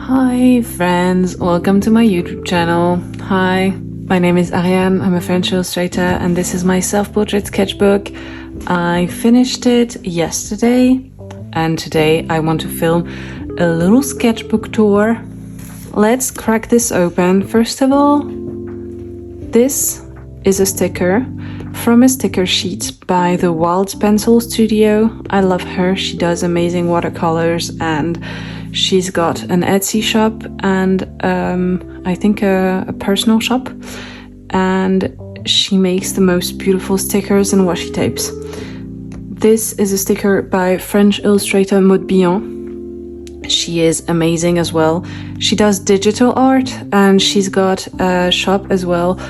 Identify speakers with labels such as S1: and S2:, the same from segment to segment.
S1: Hi friends, welcome to my YouTube channel. Hi, my name is Ariane, I'm a French illustrator and this is my self-portrait sketchbook. I finished it yesterday and today I want to film a little sketchbook tour. Let's crack this open. First of all, this is a sticker from a sticker sheet by the Wild Pencil Studio. I love her, she does amazing watercolors and she's got an Etsy shop and I think a personal shop, and she makes the most beautiful stickers and washi tapes. This is a sticker by French illustrator Maud Billon. She is amazing as well. She does digital art and she's got a shop as well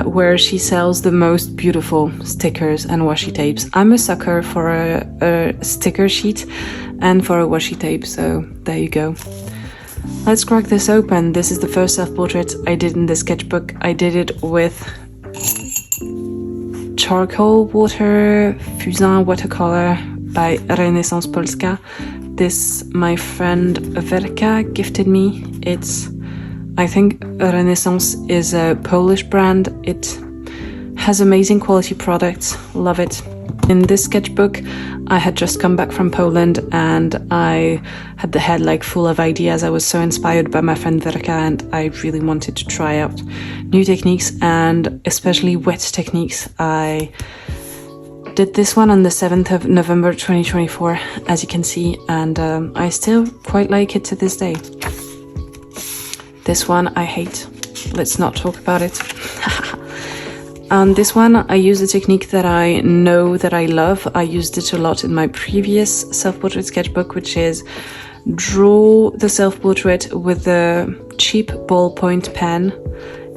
S1: where she sells the most beautiful stickers and washi tapes. I'm a sucker for a sticker sheet and for a washi tape, so there you go. Let's crack this open. This is the first self-portrait I did in the sketchbook. I did it with charcoal water fusain watercolor by Renaissance Polska. This my friend Verka gifted me. I think Renaissance is a Polish brand. It has amazing quality products. Love it. In this sketchbook, I had just come back from Poland and I had the head like full of ideas. I was so inspired by my friend Verka and I really wanted to try out new techniques and especially wet techniques. I did this one on the 7th of November 2024, as you can see, and I still quite like it to this day. This one I hate. Let's not talk about it. On this one, I use a technique that I know that I love. I used it a lot in my previous self-portrait sketchbook, which is draw the self-portrait with a cheap ballpoint pen.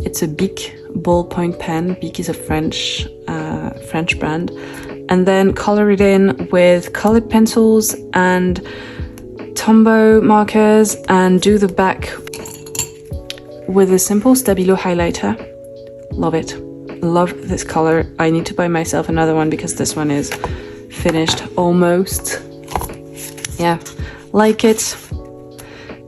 S1: It's a Bic ballpoint pen. Bic is a French brand. And then color it in with colored pencils and Tombow markers and do the back with a simple Stabilo highlighter. Love it. Love this color. I need to buy myself another one because this one is finished almost. Yeah, like it.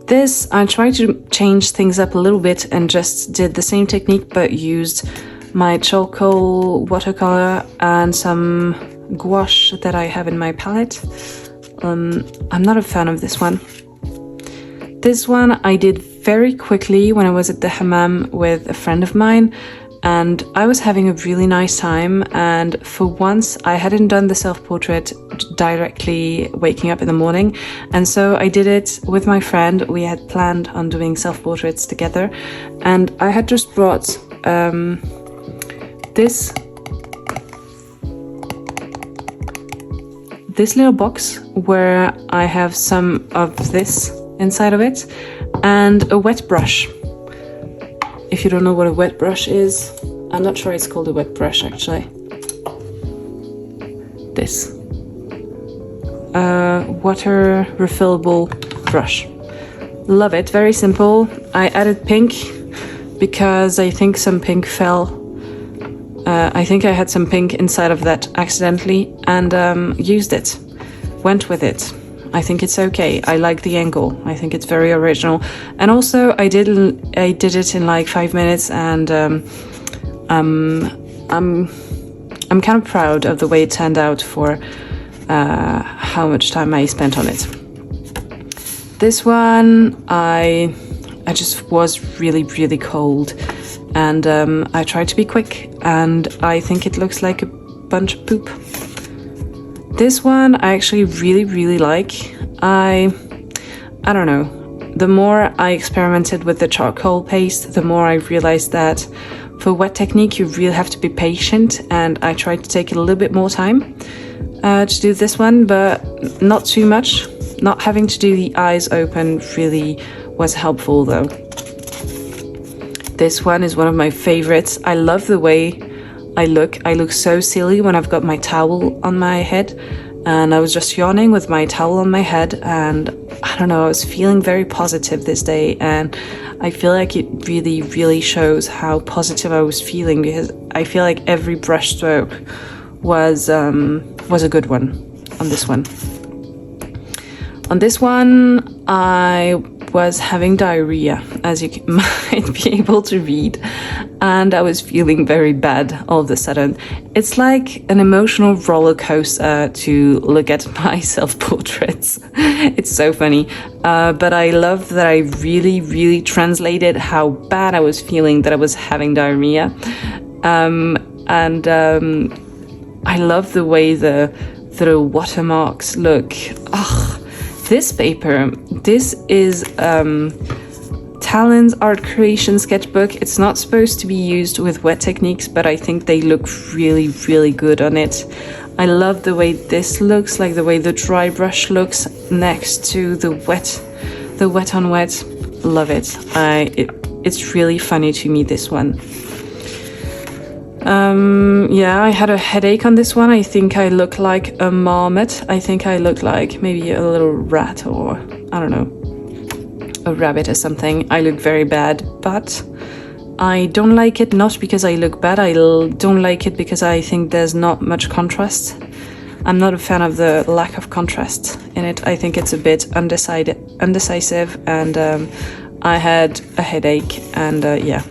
S1: This, I tried to change things up a little bit and just did the same technique but used my charcoal watercolor and some gouache that I have in my palette. I'm not a fan of this one. This one I did very quickly when I was at the hammam with a friend of mine, and I was having a really nice time, and for once I hadn't done the self-portrait directly waking up in the morning, and so I did it with my friend. We had planned on doing self-portraits together, and I had just brought this little box where I have some of this inside of it and a wet brush. If you don't know what a wet brush is, I'm not sure it's called a wet brush actually. This water refillable brush. Love it, very simple. I added pink because I think some pink fell. I think I had some pink inside of that accidentally and used it, went with it. I think it's okay. I like the angle. I think it's very original. And also I did it in like 5 minutes and I'm kind of proud of the way it turned out for how much time I spent on it. This one, I just was really cold and I tried to be quick and I think it looks like a bunch of poop. This one I actually really like. I don't know. The more I experimented with the charcoal paste, the more I realized that for wet technique you really have to be patient, and I tried to take a little bit more time to do this one, but not too much. Not having to do the eyes open really was helpful though. This one is one of my favorites. I love the way I look. I look so silly when I've got my towel on my head, and I was just yawning with my towel on my head, and I don't know, I was feeling very positive this day, and I feel like it really shows how positive I was feeling because I feel like every brush stroke was a good one on this one. On this one, I was having diarrhea, as you might be able to read, and I was feeling very bad all of a sudden. It's like an emotional roller coaster to look at my self-portraits. It's so funny, but I love that I really translated how bad I was feeling, that I was having diarrhea, and I love the way the watermarks look. Ugh. This paper, this is Talon's art creation sketchbook. It's not supposed to be used with wet techniques, but I think they look really good on it. I love the way this looks, like the way the dry brush looks next to the wet on wet. Love it. It's really funny to me, this one. Yeah, I had a headache on this one. I think I look like a marmot. I think I look like maybe a little rat, or I don't know, a rabbit or something. I look very bad, but I don't like it not because I look bad. I don't like it because I think there's not much contrast. I'm not a fan of the lack of contrast in it. I think it's a bit undecisive, and I had a headache, and yeah.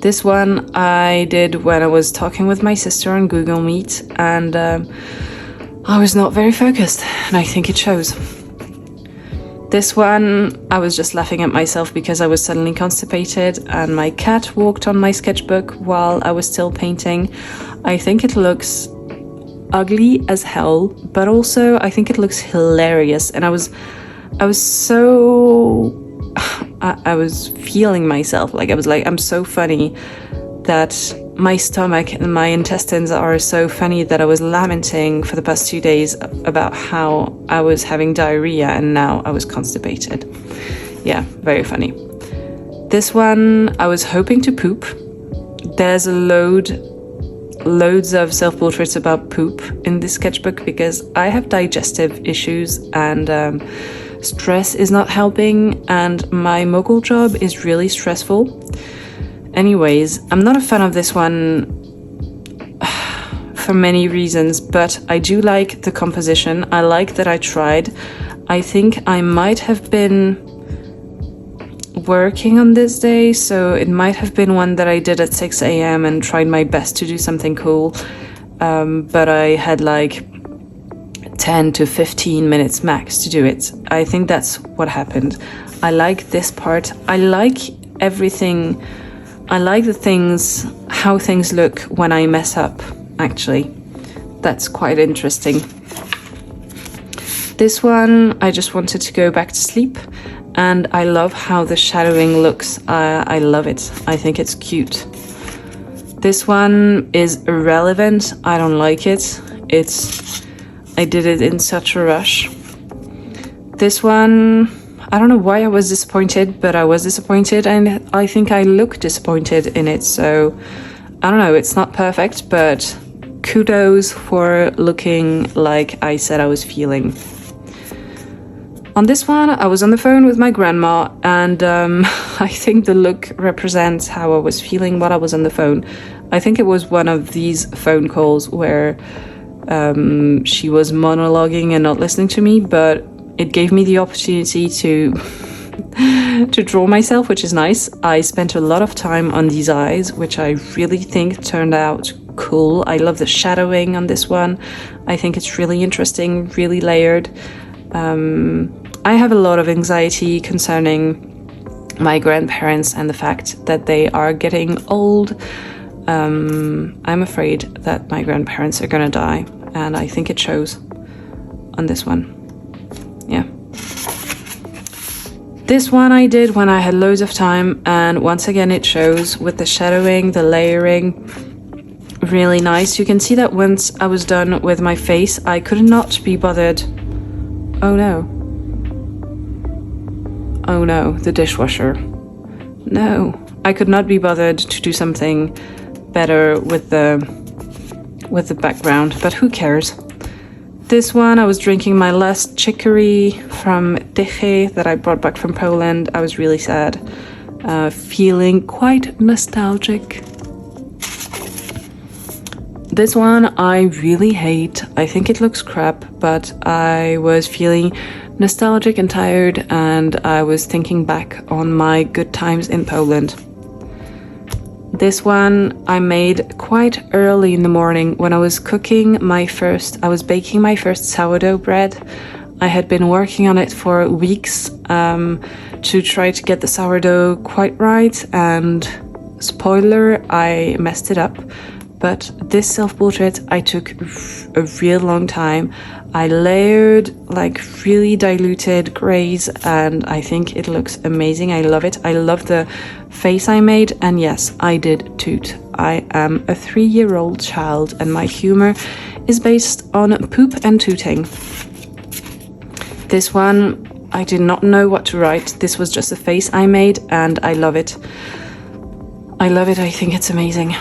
S1: This one I did when I was talking with my sister on Google Meet, and I was not very focused, and I think it shows. This one, I was just laughing at myself because I was suddenly constipated and my cat walked on my sketchbook while I was still painting. I think it looks ugly as hell, but also I think it looks hilarious, and I was so... I was feeling myself, like I was like, I'm so funny that my stomach and my intestines are so funny that I was lamenting for the past 2 days about how I was having diarrhea and now I was constipated. Yeah, very funny. This one, I was hoping to poop. There's loads of self-portraits about poop in this sketchbook because I have digestive issues, and stress is not helping, and my mogul job is really stressful. Anyways, I'm not a fan of this one for many reasons, but I do like the composition. I like that I tried. I think I might have been working on this day, so it might have been one that I did at 6 a.m. and tried my best to do something cool, but I had like 10 to 15 minutes max to do it. I think that's what happened. I like this part. I like everything. I like the things, how things look when I mess up, actually. That's quite interesting. This one, I just wanted to go back to sleep, and I love how the shadowing looks. I love it. I think it's cute. This one is irrelevant. I don't like it. I did it in such a rush. This one, I don't know why I was disappointed, but I was disappointed, and I think I look disappointed in it. So I don't know, it's not perfect, but kudos for looking like I said I was feeling. On this one, I was on the phone with my grandma, and I think the look represents how I was feeling while I was on the phone. I think it was one of these phone calls where she was monologuing and not listening to me, but it gave me the opportunity to draw myself, which is nice. I spent a lot of time on these eyes, which I really think turned out cool. I love the shadowing on this one. I think it's really interesting, really layered. I have a lot of anxiety concerning my grandparents and the fact that they are getting old. I'm afraid that my grandparents are gonna die, and I think it shows on this one. Yeah. This one I did when I had loads of time, and once again it shows with the shadowing, the layering, really nice. You can see that once I was done with my face, I could not be bothered. Oh no. Oh no, the dishwasher. No, I could not be bothered to do something better with the background, but who cares? This one, I was drinking my last chicory from Tychy that I brought back from Poland. I was really sad, feeling quite nostalgic. This one I really hate. I think it looks crap, but I was feeling nostalgic and tired, and I was thinking back on my good times in Poland. This one I made quite early in the morning when I was baking my first sourdough bread. I had been working on it for weeks to try to get the sourdough quite right, and spoiler, I messed it up. But this self-portrait I took a real long time. I layered like really diluted grays, and I think it looks amazing. I love it. I love the face I made, and yes, I did toot. I am a 3-year-old child, and my humor is based on poop and tooting. This one, I did not know what to write. This was just a face I made, and I love it. I love it. I think it's amazing.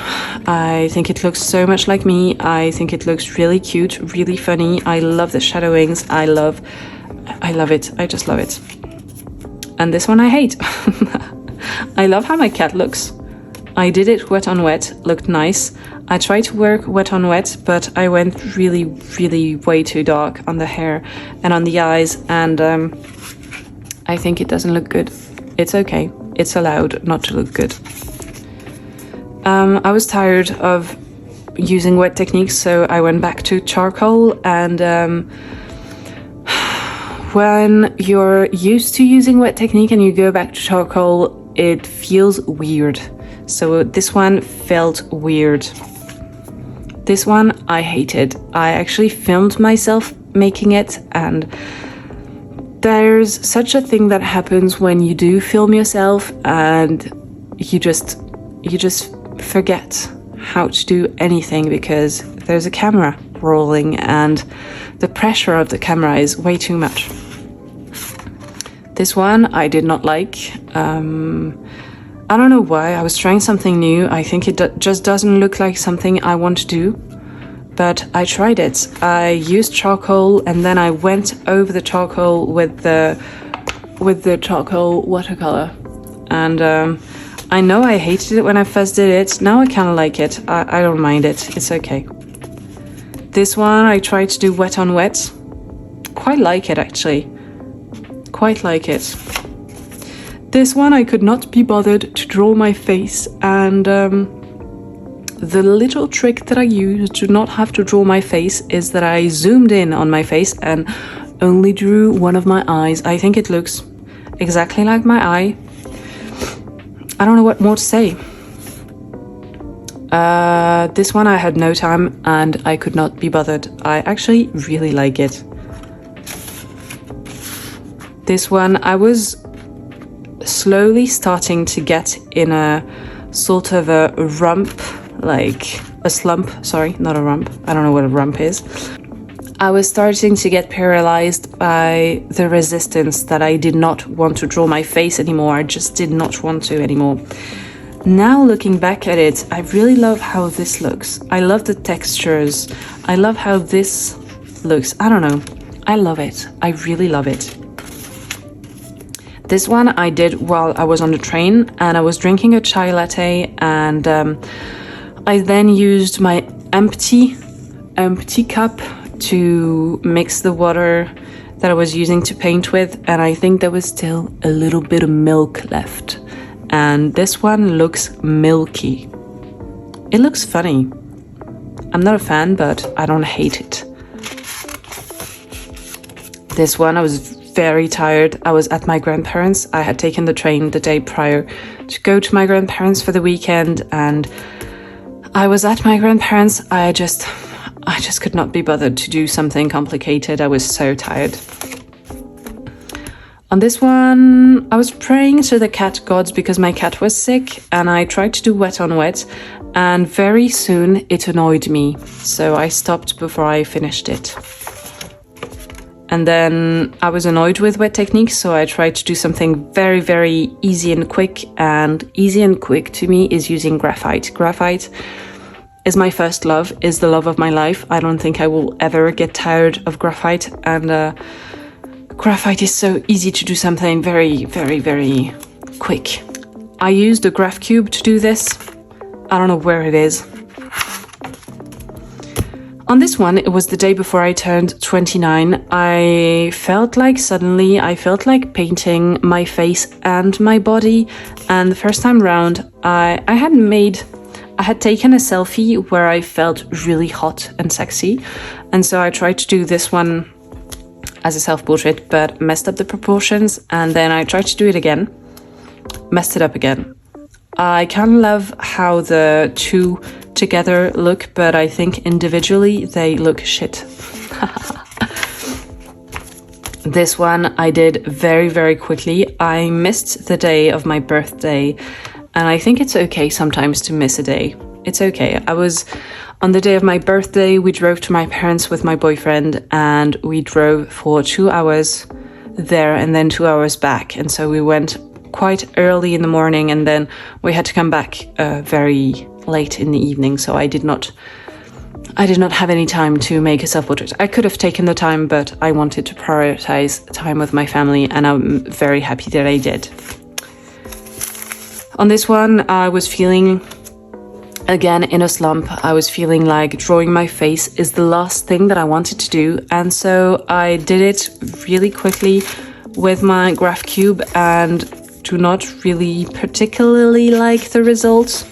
S1: I think it looks so much like me. I think it looks really cute, really funny. I love the shadowings. I love it. I just love it. And this one I hate. I love how my cat looks. I did it wet on wet, looked nice. I tried to work wet on wet, but I went really, really way too dark on the hair and on the eyes, and I think it doesn't look good. It's okay. It's allowed not to look good. I was tired of using wet techniques, so I went back to charcoal, and when you're used to using wet technique and you go back to charcoal, it feels weird. So this one felt weird. This one I hated. I actually filmed myself making it, and there's such a thing that happens when you do film yourself and you just forget how to do anything because there's a camera rolling and the pressure of the camera is way too much. This one I did not like. I don't know why. I was trying something new. I think it just doesn't look like something I want to do, but I tried it. I used charcoal, and then I went over the charcoal with the charcoal watercolor, and I know I hated it when I first did it. Now I kind of like it. I don't mind it. It's okay. This one I tried to do wet on wet. Quite like it, actually. Quite like it. This one I could not be bothered to draw my face, and the little trick that I used to not have to draw my face is that I zoomed in on my face and only drew one of my eyes. I think it looks exactly like my eye. I don't know what more to say. This one I had no time and I could not be bothered. I actually really like it. This one I was slowly starting to get in a sort of a rump, like a slump, sorry, not a rump. I don't know what a rump is. I was starting to get paralyzed by the resistance that I did not want to draw my face anymore. I just did not want to anymore. Now looking back at it, I really love how this looks. I love the textures. I love how this looks. I don't know. I love it. I really love it. This one I did while I was on the train and I was drinking a chai latte, and I then used my empty cup to mix the water that I was using to paint with, and I think there was still a little bit of milk left. And this one looks milky. It looks funny. I'm not a fan, but I don't hate it. This one I was very tired. I was at my grandparents'. I had taken the train the day prior to go to my grandparents' for the weekend, and I was at my grandparents'. I just could not be bothered to do something complicated. I was so tired. On this one, I was praying to the cat gods because my cat was sick, and I tried to do wet on wet, and very soon it annoyed me, so I stopped before I finished it. And then I was annoyed with wet techniques, so I tried to do something very, very easy and quick, and easy and quick to me is using graphite. Graphite is my first love, is the love of my life. I don't think I will ever get tired of graphite, and graphite is so easy to do something very, very, very quick. I used a graph cube to do this. I don't know where it is. On this one, it was the day before I turned 29. I felt like painting my face and my body. And the first time round, I had taken a selfie where I felt really hot and sexy. And so I tried to do this one as a self-portrait, but messed up the proportions. And then I tried to do it again, messed it up again. I kind of love how the two together look, but I think individually they look shit. This one I did very, very quickly. I missed the day of my birthday, and I think it's okay sometimes to miss a day. It's okay. On the day of my birthday, we drove to my parents with my boyfriend, and we drove for 2 hours there and then 2 hours back. And so we went quite early in the morning, and then we had to come back very late in the evening. So I did not have any time to make a self-portrait. I could have taken the time, but I wanted to prioritize time with my family, and I'm very happy that I did. On this one, I was feeling, again, in a slump. I was feeling like drawing my face is the last thing that I wanted to do. And so I did it really quickly with my graph cube and do not really particularly like the results.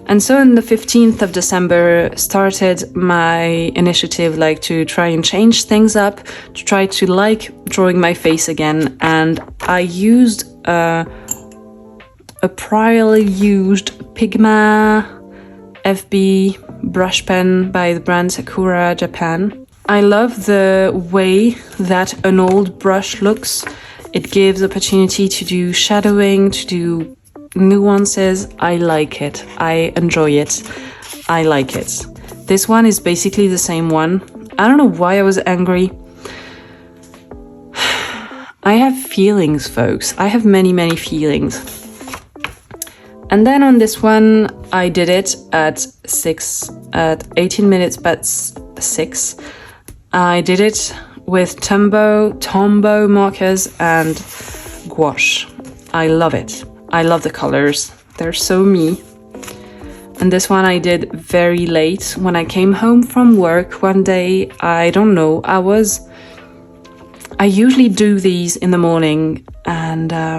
S1: And so on the 15th of December started my initiative, like to try and change things up, to try to like drawing my face again. And I used a priorly used Pigma FB brush pen by the brand Sakura Japan. I love the way that an old brush looks. It gives opportunity to do shadowing, to do nuances. I like it. I enjoy it. I like it. This one is basically the same one. I don't know why I was angry. I have feelings, folks. I have many, many feelings. And then on this one, I did it at 18 minutes past 6. I did it with Tombow markers and gouache. I love it. I love the colors. They're so me. And this one I did very late when I came home from work one day. I don't know. I usually do these in the morning, and I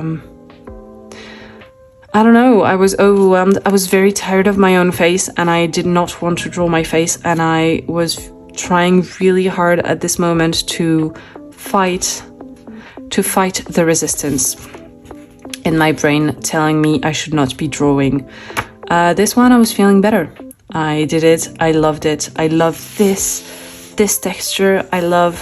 S1: don't know, I was overwhelmed. I was very tired of my own face, and I did not want to draw my face, and I was trying really hard at this moment to fight the resistance in my brain telling me I should not be drawing. This one I was feeling better. I did it. I loved it. I love this texture. I love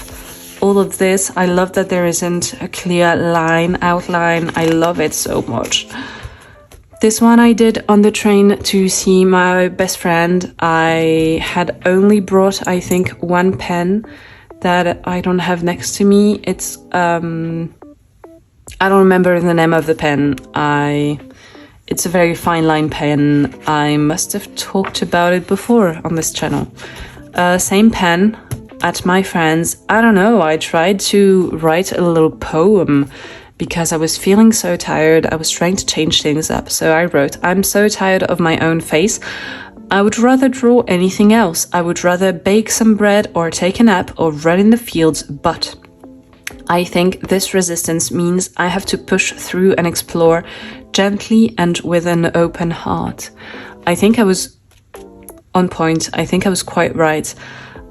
S1: all of this. I love that there isn't a clear outline. I love it so much. This one I did on the train to see my best friend. I had only brought, I think, one pen that I don't have next to me. It's, I don't remember the name of the pen. It's a very fine line pen. I must have talked about it before on this channel. Same pen at my friend's. I don't know, I tried to write a little poem because I was feeling so tired. I was trying to change things up. So I wrote, I'm so tired of my own face. I would rather draw anything else. I would rather bake some bread or take a nap or run in the fields, but I think this resistance means I have to push through and explore gently and with an open heart. I think I was on point. I think I was quite right.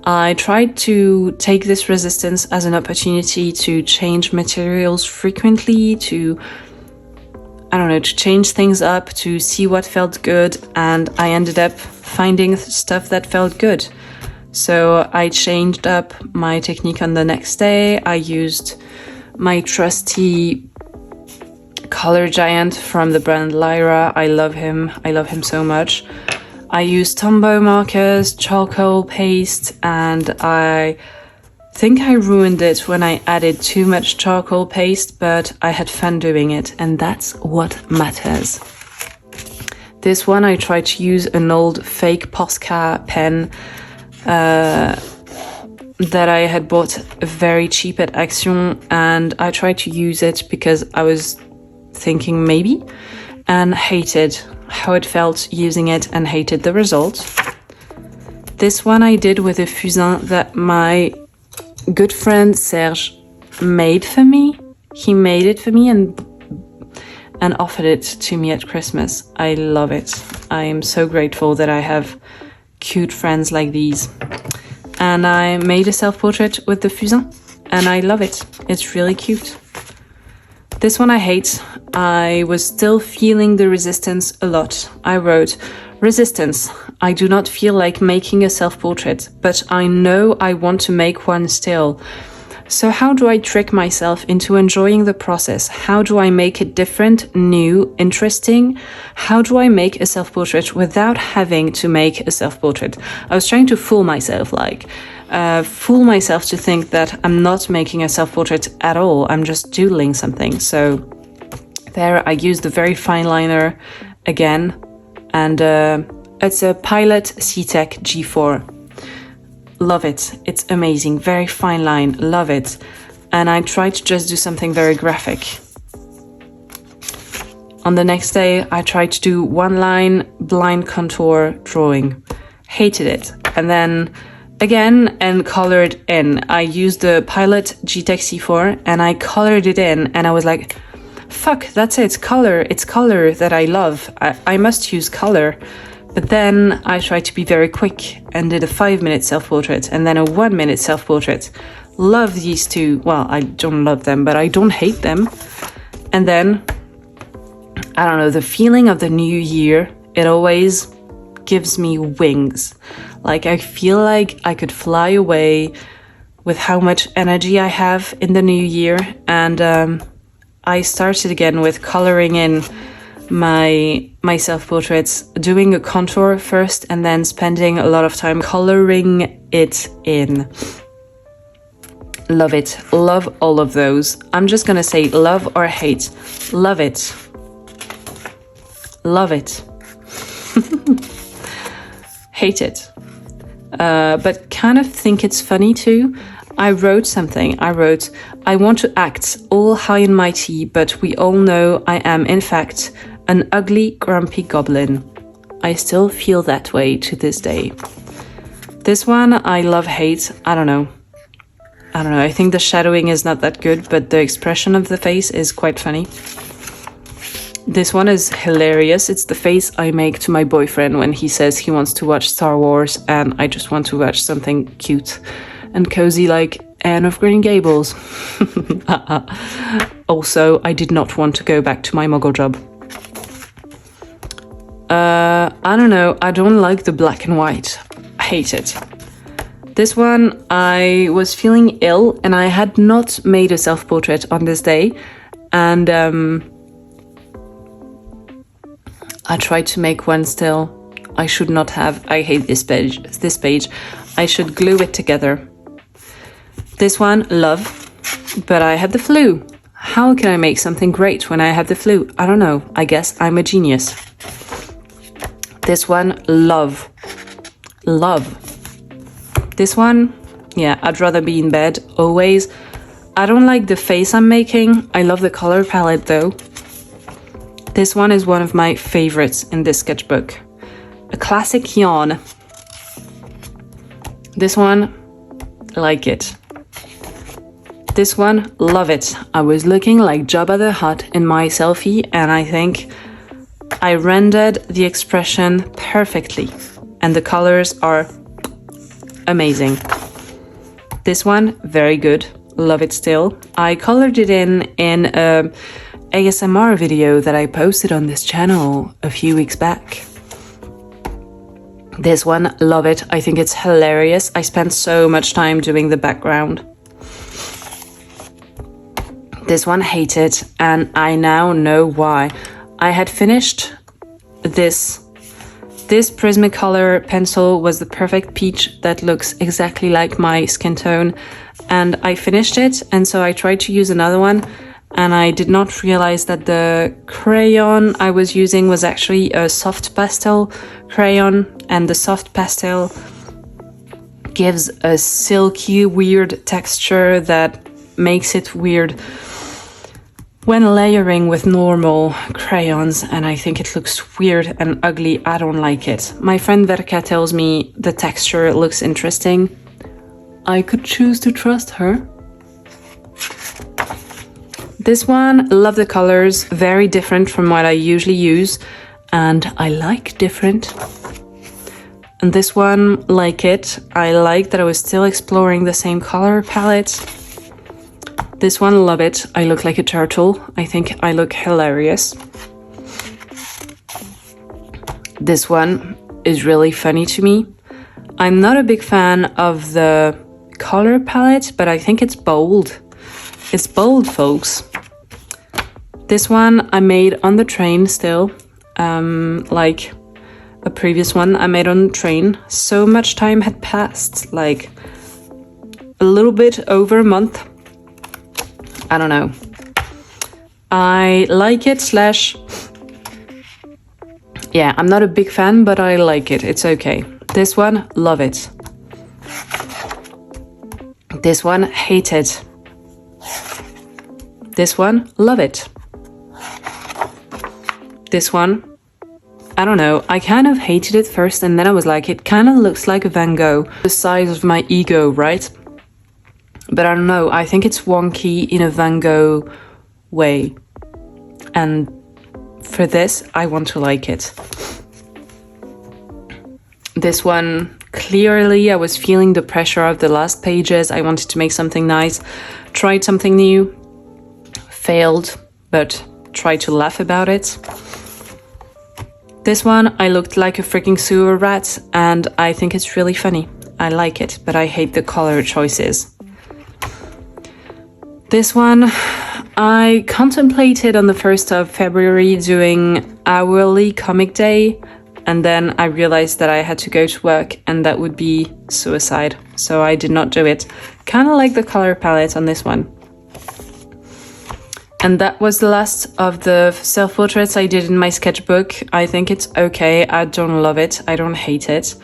S1: I tried to take this resistance as an opportunity to change materials frequently, to change things up, to see what felt good, and I ended up finding stuff that felt good. So I changed up my technique on the next day. I used my trusty color giant from the brand Lyra. I love him so much. I used Tombow markers, charcoal paste, and I think I ruined it when I added too much charcoal paste, but I had fun doing it, and that's what matters. This one I tried to use an old fake Posca pen that I had bought very cheap at Action, and I tried to use it because I was thinking maybe, and hated how it felt using it and hated the result. This one I did with a fusain that my good friend Serge made for me. He made it for me and offered it to me at Christmas. I love it. I am so grateful that I have cute friends like these. And I made a self-portrait with the fusain and I love it. It's really cute. This one I hate. I was still feeling the resistance a lot. I wrote, resistance. I do not feel like making a self-portrait, but I know I want to make one still. So how do I trick myself into enjoying the process? How do I make it different, new, interesting? How do I make a self-portrait without having to make a self-portrait? I was trying to fool myself to think that I'm not making a self-portrait at all. I'm just doodling something. So there I used the very fine liner again, and it's a Pilot C-Tech G4. Love it. It's amazing. Very fine line. Love it. And I tried to just do something very graphic. On the next day, I tried to do one line blind contour drawing. Hated it. And then again and colored in. I used the Pilot G-Tech C4 and I colored it in and I was like, fuck, that's it. Color. It's color that I love. I must use color. But then I tried to be very quick and did a 5-minute self-portrait and then a 1-minute self-portrait. Love these two. Well, I don't love them, but I don't hate them. And then, I don't know, the feeling of the new year, it always gives me wings. Like I feel like I could fly away with how much energy I have in the new year. And I started again with coloring in my self-portraits, doing a contour first and then spending a lot of time coloring it in. Love it. Love all of those. I'm just gonna say love or hate. Love it. Love it. Hate it. But kind of think it's funny too. I wrote something. I wrote, I want to act all high and mighty, but we all know I am in fact an ugly, grumpy goblin. I still feel that way to this day. This one, I love hate. I don't know. I think the shadowing is not that good, but the expression of the face is quite funny. This one is hilarious. It's the face I make to my boyfriend when he says he wants to watch Star Wars and I just want to watch something cute and cozy like Anne of Green Gables. Also, I did not want to go back to my muggle job. I don't know. I don't like the black and white. I hate it. This one, I was feeling ill and I had not made a self-portrait on this day. And I tried to make one still. I should not have. I hate this page. I should glue it together. This one, love. But I had the flu. How can I make something great when I have the flu? I don't know. I guess I'm a genius. This one, love. Love. This one, yeah, I'd rather be in bed, always. I don't like the face I'm making. I love the color palette though. This one is one of my favorites in this sketchbook. A classic yawn. This one, like it. This one, love it. I was looking like Jabba the Hutt in my selfie and I think I rendered the expression perfectly and the colors are amazing. This one, very good. Love it still. I colored it in a ASMR video that I posted on this channel a few weeks back. This one, love it. I think it's hilarious. I spent so much time doing the background. This one, hate it, and I now know why. I had finished this Prismacolor pencil was the perfect peach that looks exactly like my skin tone, and I finished it, and so I tried to use another one, and I did not realize that the crayon I was using was actually a soft pastel crayon, and the soft pastel gives a silky, weird texture that makes it weird. when layering with normal crayons, and I think it looks weird and ugly. I don't like it. My friend Verka tells me the texture looks interesting. I could choose to trust her. This one, love the colors, very different from what I usually use, and I like different. And this one, like it. I like that I was still exploring the same color palette. This one, love it. I look like a turtle. I think I look hilarious. This one is really funny to me. I'm not a big fan of the color palette, but I think it's bold. It's bold, folks. This one I made on the train still, like a previous one I made on the train. So much time had passed, like a little bit over a month. I don't know. I like it slash... Yeah, I'm not a big fan, but I like it. It's okay. This one, love it. This one, hate it. This one, love it. This one, I don't know, I kind of hated it first and then I was like, it kind of looks like a Van Gogh. The size of my ego, right? But I don't know, I think it's wonky in a Van Gogh way. And for this, I want to like it. This one, clearly I was feeling the pressure of the last pages. I wanted to make something nice, tried something new, failed, but tried to laugh about it. This one, I looked like a freaking sewer rat, and I think it's really funny. I like it, but I hate the color choices. This one, I contemplated on the 1st of February doing hourly comic day, and then I realized that I had to go to work and that would be suicide, so I did not do it. Kind of like the color palette on this one. And that was the last of the self-portraits I did in my sketchbook. I think it's okay. I don't love it. I don't hate it.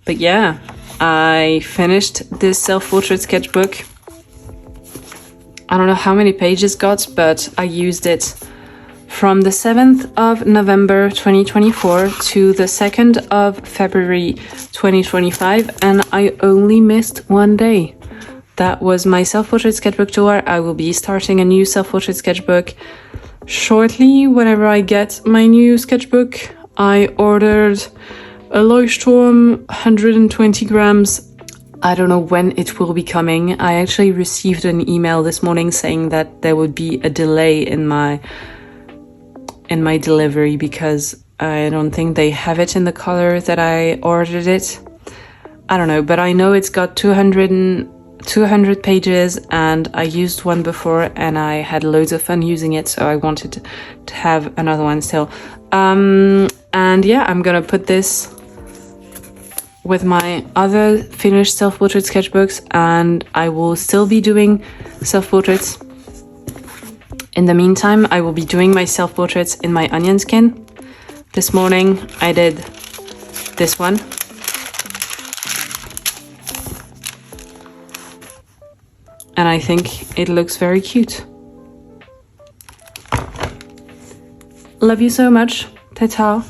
S1: But yeah, I finished this self-portrait sketchbook. I don't know how many pages got, but I used it from the 7th of November 2024 to the 2nd of February 2025, and I only missed one day. That was my self-portrait sketchbook tour. I will be starting a new self-portrait sketchbook shortly whenever I get my new sketchbook. I ordered a Leuchtturm 120 grams. I don't know when it will be coming. I actually received an email this morning saying that there would be a delay in my delivery because I don't think they have it in the color that I ordered it. I don't know, but I know it's got 200 pages, and I used one before and I had loads of fun using it, so I wanted to have another one still. And yeah, I'm gonna put this with my other finished self-portrait sketchbooks, and I will still be doing self-portraits. In the meantime, I will be doing my self-portraits in my onion skin. This morning I did this one. And I think it looks very cute. Love you so much. Ta-ta.